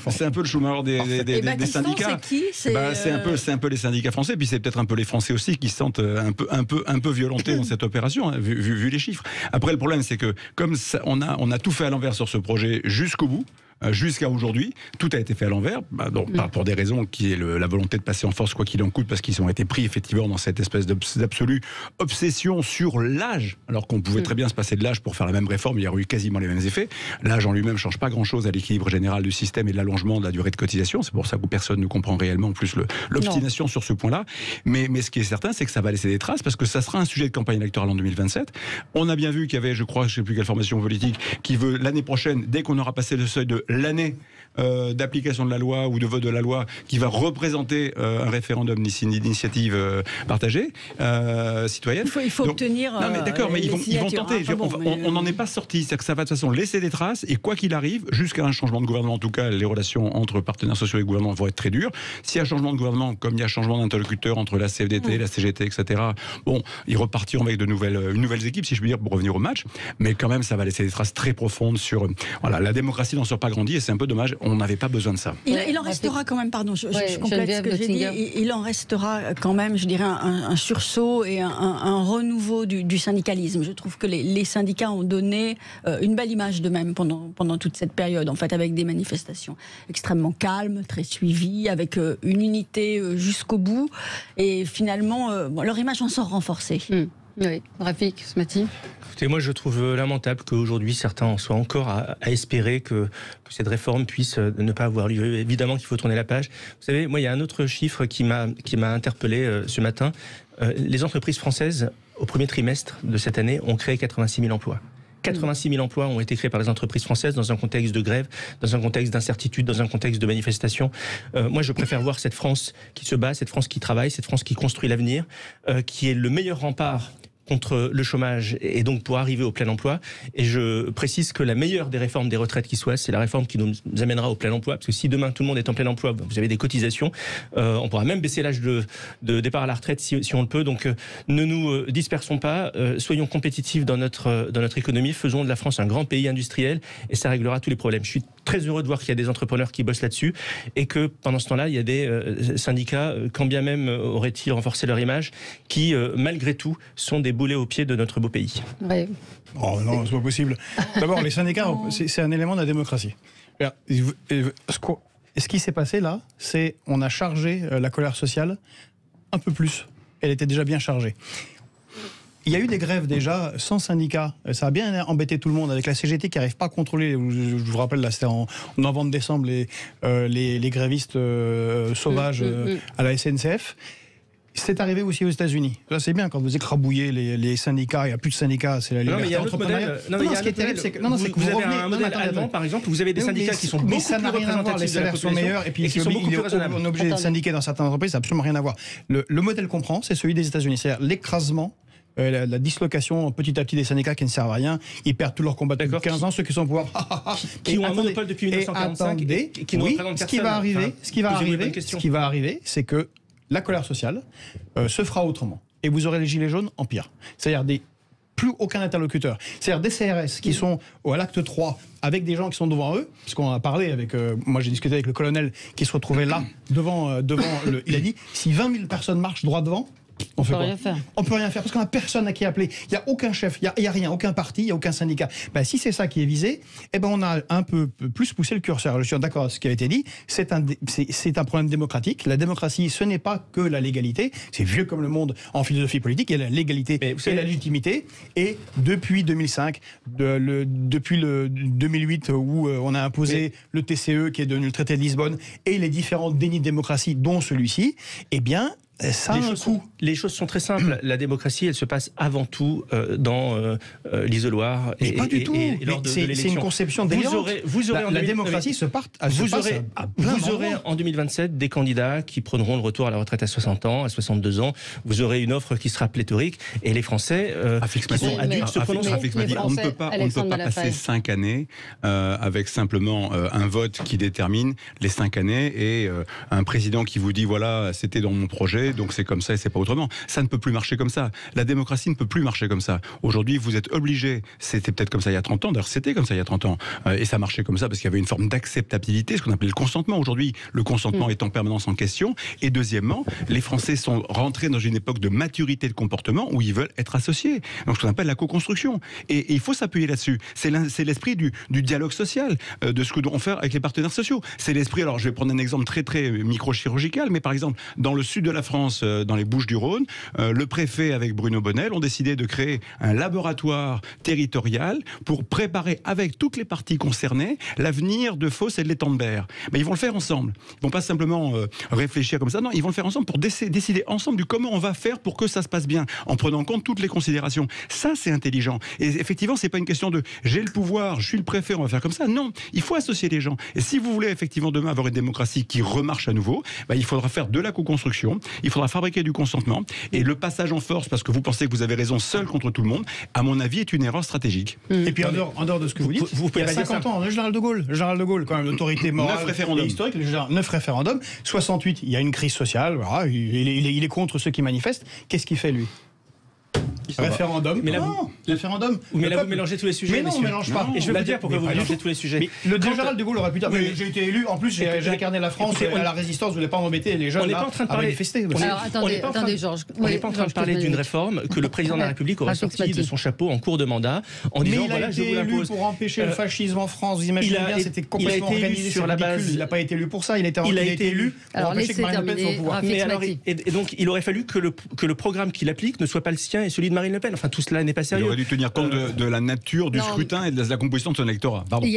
C'est un peu le Schumacher des syndicats.
C'est qui
c'est un peu les syndicats français, puis c'est peut-être un peu les Français aussi qui se sentent un peu violentés dans cette opération, hein, vu les chiffres. Après, le problème, c'est que comme ça, on a tout fait à l'envers sur ce projet jusqu'au bout. Jusqu'à aujourd'hui, tout a été fait à l'envers, pas pour des raisons qui est la volonté de passer en force quoi qu'il en coûte, parce qu'ils ont été pris effectivement dans cette espèce d'absolue obsession sur l'âge, alors qu'on pouvait très bien se passer de l'âge pour faire la même réforme, il y aurait eu quasiment les mêmes effets. L'âge en lui-même ne change pas grand-chose à l'équilibre général du système et de l'allongement de la durée de cotisation, c'est pour ça que personne ne comprend réellement plus l'obstination sur ce point-là. Mais ce qui est certain, c'est que ça va laisser des traces, parce que ça sera un sujet de campagne électorale en 2027. On a bien vu qu'il y avait, je ne sais plus quelle formation politique, qui veut l'année prochaine, dès qu'on aura passé le seuil de l'année d'application de la loi ou de vote de la loi, qui va représenter un référendum d'initiative partagée citoyenne.
Il faut obtenir.
Non mais d'accord, mais ils vont tenter. On n'en est pas sorti. C'est-à-dire que ça va de toute façon laisser des traces, et quoi qu'il arrive, jusqu'à un changement de gouvernement, en tout cas, les relations entre partenaires sociaux et gouvernement vont être très dures. S'il y a changement de gouvernement, comme il y a changement d'interlocuteur entre la CFDT, la CGT, etc. Bon, ils repartiront avec de nouvelles équipes, si je puis dire, pour revenir au match. Mais quand même, ça va laisser des traces très profondes sur. Voilà, la démocratie n'en sort pas grandie, et c'est un peu dommage. On n'avait pas besoin de ça.
Il en restera quand même, pardon, je complète ce que j'ai dit, il en restera quand même, je dirais, un sursaut et un renouveau du syndicalisme. Je trouve que les syndicats ont donné une belle image d'eux-mêmes pendant toute cette période, en fait, avec des manifestations extrêmement calmes, très suivies, avec une unité jusqu'au bout, et finalement, leur image en sort renforcée.
Oui, Rafik Smati.
Écoutez, moi je trouve lamentable qu'aujourd'hui certains en soient encore à espérer que cette réforme puisse ne pas avoir lieu. Évidemment qu'il faut tourner la page. Vous savez, moi il y a un autre chiffre qui m'a interpellé ce matin. Les entreprises françaises, au premier trimestre de cette année, ont créé 86 000 emplois. 86 000 emplois ont été créés par les entreprises françaises dans un contexte de grève, dans un contexte d'incertitude, dans un contexte de manifestation. Moi, je préfère voir cette France qui se bat, cette France qui travaille, cette France qui construit l'avenir, qui est le meilleur rempart contre le chômage et donc pour arriver au plein emploi. Et je précise que la meilleure des réformes des retraites qui soit, c'est la réforme qui nous amènera au plein emploi, parce que si demain tout le monde est en plein emploi, vous avez des cotisations, on pourra même baisser l'âge de départ à la retraite si on le peut. Donc ne nous dispersons pas, soyons compétitifs dans notre économie, faisons de la France un grand pays industriel, et ça réglera tous les problèmes. Je suis très heureux de voir qu'il y a des entrepreneurs qui bossent là-dessus, et que pendant ce temps-là, il y a des syndicats, quand bien même auraient-ils renforcé leur image, qui malgré tout sont des boulets au pied de notre beau pays.
Ouais.
Oh non, c'est pas possible. D'abord, les syndicats, c'est un élément de la démocratie. Ce qui s'est passé là, c'est on a chargé la colère sociale un peu plus. Elle était déjà bien chargée. Il y a eu des grèves déjà sans syndicats. Ça a bien embêté tout le monde avec la CGT qui n'arrive pas à contrôler. Je vous rappelle, là, c'était en novembre-décembre, les grévistes sauvages à la SNCF. C'est arrivé aussi aux États-Unis. Là, c'est bien quand vous écrabouillez les syndicats. Il n'y a plus de syndicats, c'est la liberté entrepreneuriale.
Ce qui est terrible, c'est que vous avez un modèle allemand, par exemple, vous avez des syndicats qui sont beaucoup plus représentatifs.
Les salaires sont meilleurs et puis on est obligé de syndiquer dans certaines entreprises. Ça n'a absolument rien à voir. Le modèle qu'on prend, c'est celui des États-Unis, c'est-à-dire l'écrasement. La dislocation petit à petit des syndicats qui ne servent à rien, ils perdent tous leurs combats depuis 15 ans, ceux qui sont au pouvoir
qui ont un monopole depuis 1945 et qui ne représentent personne.
Ce qui va arriver, c'est que la colère sociale se fera autrement. Et vous aurez les gilets jaunes en pire. C'est-à-dire plus aucun interlocuteur. C'est-à-dire des CRS qui sont à l'acte 3 avec des gens qui sont devant eux, parce qu'on a parlé avec... moi j'ai discuté avec le colonel qui se retrouvait là, devant il a dit, si 20 000 personnes marchent droit devant,
On peut rien faire.
On peut rien faire parce qu'on n'a personne à qui appeler. Il n'y a aucun chef, il n'y a rien, aucun parti, il n'y a aucun syndicat. Ben, si c'est ça qui est visé, eh ben on a un peu plus poussé le curseur. Je suis d'accord avec ce qui a été dit. C'est un problème démocratique. La démocratie, ce n'est pas que la légalité. C'est vieux comme le monde en philosophie politique. Il y a la légalité et la légitimité. Et depuis 2005, depuis le 2008 où on a imposé le TCE qui est devenu le traité de Lisbonne et les différents dénis de démocratie, dont celui-ci, eh bien, ça
les choses sont très simples. La démocratie, elle se passe avant tout dans l'isoloir.
Mais pas du tout. C'est une conception délirante. La démocratie se passe à plein
Vous aurez en 2027 des candidats qui prendront le retour à la retraite à 60 ans, à 62 ans. Vous aurez une offre qui sera pléthorique. Et les Français qui sont adultes se prononceront.
On ne peut pas passer 5 années avec simplement un vote qui détermine les 5 années et un président qui vous dit voilà, c'était dans mon projet, donc c'est comme ça et c'est pas autrement. Ça ne peut plus marcher comme ça. La démocratie ne peut plus marcher comme ça. Aujourd'hui, vous êtes obligé, c'était peut-être comme ça il y a 30 ans, d'ailleurs c'était comme ça il y a 30 ans, et ça marchait comme ça parce qu'il y avait une forme d'acceptabilité, ce qu'on appelait le consentement. Aujourd'hui, le consentement est en permanence en question. Et deuxièmement, les Français sont rentrés dans une époque de maturité de comportement où ils veulent être associés. Donc ce qu'on appelle la co-construction. Et il faut s'appuyer là-dessus. C'est l'esprit du dialogue social, de ce que l'on fait avec les partenaires sociaux. C'est l'esprit, alors je vais prendre un exemple très très micro-chirurgical, mais par exemple, dans le sud de la France, dans les Bouches-du-Rhône, le préfet avec Bruno Bonnel ont décidé de créer un laboratoire territorial pour préparer avec toutes les parties concernées l'avenir de Fos et de l'étang de Berre. Mais ils vont le faire ensemble. Ils vont pas simplement réfléchir comme ça. Non, ils vont le faire ensemble pour décider ensemble du comment on va faire pour que ça se passe bien, en prenant en compte toutes les considérations. Ça, c'est intelligent. Et effectivement, c'est pas une question de j'ai le pouvoir, je suis le préfet, on va faire comme ça. Non, il faut associer les gens. Et si vous voulez effectivement demain avoir une démocratie qui remarche à nouveau, il faudra faire de la co-construction. Il faudra fabriquer du consentement. Et le passage en force, parce que vous pensez que vous avez raison seul contre tout le monde, à mon avis, est une erreur stratégique.
Et puis en dehors de ce que vous dites, il y a 50 ans, le général de Gaulle, quand même, l'autorité morale et historique, 9 référendums, 68, il y a une crise sociale, voilà, il est contre ceux qui manifestent. Qu'est-ce qu'il fait, lui ? Référendum.
Mais là,
référendum.
Vous mélangez tous les sujets.
Mais non, on mélange pas.
Et je vais vous dire pourquoi vous mélangez tous les sujets.
Mais le général de Gaulle aurait pu dire j'ai été élu, en plus j'ai incarné la France à la résistance, vous voulez pas embêter les jeunes à manifester.
Alors attendez, Georges.
On n'est pas en train de parler d'une réforme que le président de la République aurait sorti de son chapeau en cours de mandat en disant voilà, je vous l'impose.
Mais il a été élu pour empêcher le fascisme en France. Vous imaginez bien, c'était complètement organisé sur la base. Il n'a pas été élu pour ça. Il a été élu pour empêcher que Marine Le Pen soit au pouvoir.
Et donc il aurait fallu que le programme qu'il applique ne soit pas le sien et celui de Marine Le Pen. Enfin, tout cela n'est pas sérieux.
Il aurait dû tenir compte de la nature du scrutin et de la composition de son électorat. Pardon.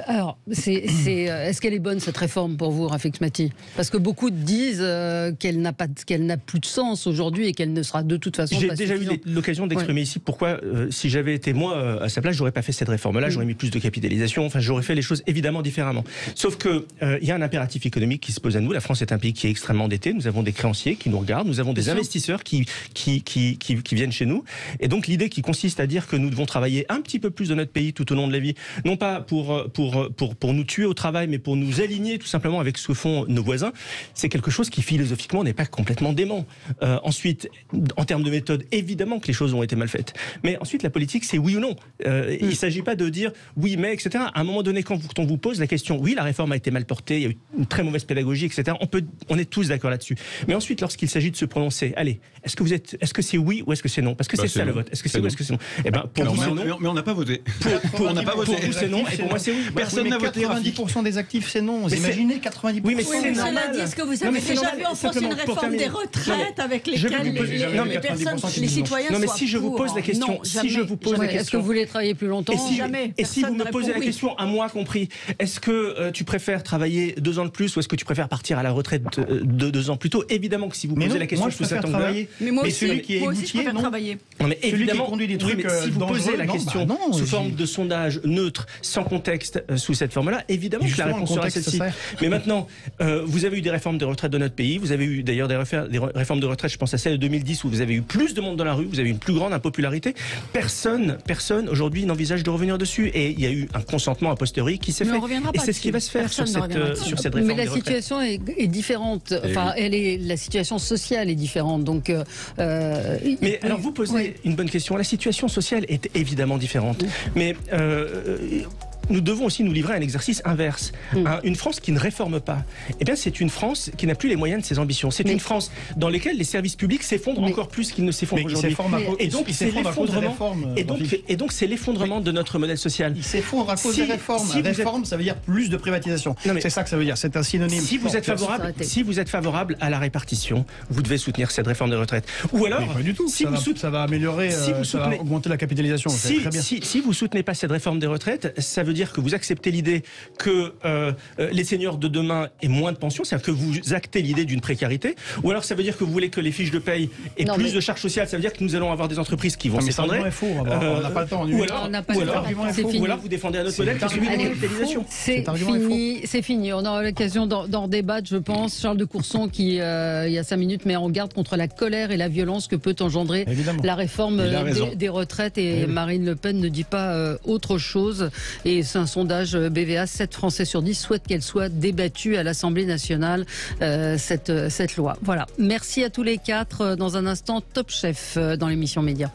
Alors, est-ce qu'elle est bonne cette réforme pour vous, Rafik Smati ? Parce que beaucoup disent qu'elle n'a plus de sens aujourd'hui et qu'elle ne sera de toute façon pas suffisante.
J'ai déjà eu l'occasion d'exprimer ici pourquoi, si j'avais été moi à sa place, j'aurais pas fait cette réforme-là, j'aurais mis plus de capitalisation, enfin j'aurais fait les choses évidemment différemment. Sauf que il y a un impératif économique qui se pose à nous. La France est un pays qui est extrêmement endetté. Nous avons des créanciers qui nous regardent, nous avons des investisseurs qui viennent chez nous. Et donc l'idée qui consiste à dire que nous devons travailler un petit peu plus de notre pays tout au long de la vie, non pas pour nous tuer au travail, mais pour nous aligner tout simplement avec ce que font nos voisins, c'est quelque chose qui philosophiquement n'est pas complètement dément. Ensuite, en termes de méthode, évidemment que les choses ont été mal faites. Mais ensuite, la politique, c'est oui ou non. Il ne s'agit pas de dire oui mais, etc. À un moment donné, quand on vous pose la question, oui, la réforme a été mal portée, il y a eu une très mauvaise pédagogie, etc. On est tous d'accord là-dessus. Mais ensuite, lorsqu'il s'agit de se prononcer, allez, est-ce que c'est oui ou est-ce que c'est non ? Parce que c'est ça le vote. Est-ce que c'est oui ou est-ce que c'est non ? Eh ben, pour vous, c'est non.
Mais on n'a pas voté.
On n'a pas voté. Pour vous, c'est non. Et pour moi, c'est oui.
Personne n'a voté. 90% des actifs, c'est non. Vous imaginez 90%.
Oui, mais c'est normal. Est-ce que vous avez déjà vu en France une réforme des retraites avec lesquelles les citoyens
non, mais si je vous pose la question,
est-ce que vous voulez travailler plus longtemps ?
Jamais.
Et si vous me posez la question, à moi compris, est-ce que tu préfères travailler 2 ans de plus ou est-ce que tu préfères partir à la retraite 2 ans plus tôt ? Évidemment que si vous posez la question sous cet angle-là,
mais celui qui est égoutier, non.
Non, mais évidemment,
conduit des trucs
si vous posez la question sous forme de sondage neutre, sans contexte, sous cette forme-là, évidemment que la réponse sera celle-ci. Mais maintenant, vous avez eu des réformes des retraites de notre pays, vous avez eu d'ailleurs des réformes de retraite, je pense à celle de 2010 où vous avez eu plus de monde dans la rue, vous avez eu une plus grande impopularité. Personne aujourd'hui n'envisage de revenir dessus. Et il y a eu un consentement a posteriori qui s'est fait. Et c'est ce qui va se faire sur cette réforme.
Mais la situation est différente. Enfin, la situation sociale est différente. Donc,
mais alors vous posez une bonne question. La situation sociale est évidemment différente. Mais nous devons aussi nous livrer à un exercice inverse. Une France qui ne réforme pas, eh bien, c'est une France qui n'a plus les moyens de ses ambitions. C'est une France dans laquelle les services publics s'effondrent encore plus qu'ils ne s'effondrent aujourd'hui. Et donc, c'est l'effondrement. Et donc, c'est l'effondrement de notre modèle social.
Il s'effondre à cause des réformes. Réforme, ça veut dire plus de privatisation. C'est ça que ça veut dire. C'est un synonyme.
Si vous êtes favorable à la répartition, vous devez soutenir cette réforme des retraites. Ou alors,
pas du tout. Ça va améliorer, ça va augmenter la capitalisation.
Si vous soutenez pas cette réforme des retraites, ça veut dire que vous acceptez l'idée que les seniors de demain aient moins de pension, c'est-à-dire que vous actez l'idée d'une précarité. Ou alors ça veut dire que vous voulez que les fiches de paye aient plus de charges sociales. Ça veut dire que nous allons avoir des entreprises qui vont s'effondrer.
On n'a pas le temps.
Ou alors vous défendez un autre modèle qui est celui de la capitalisation.
C'est fini. On aura l'occasion d'en débattre, je pense. Charles de Courson qui, il y a 5 minutes, met en garde contre la colère et la violence que peut engendrer la réforme des retraites. Et Marine Le Pen ne dit pas autre chose. Et c'est un sondage BVA, 7 Français sur 10 souhaitent qu'elle soit débattue à l'Assemblée nationale, cette loi. Voilà. Merci à tous les 4. Dans un instant, Top Chef dans l'émission Média.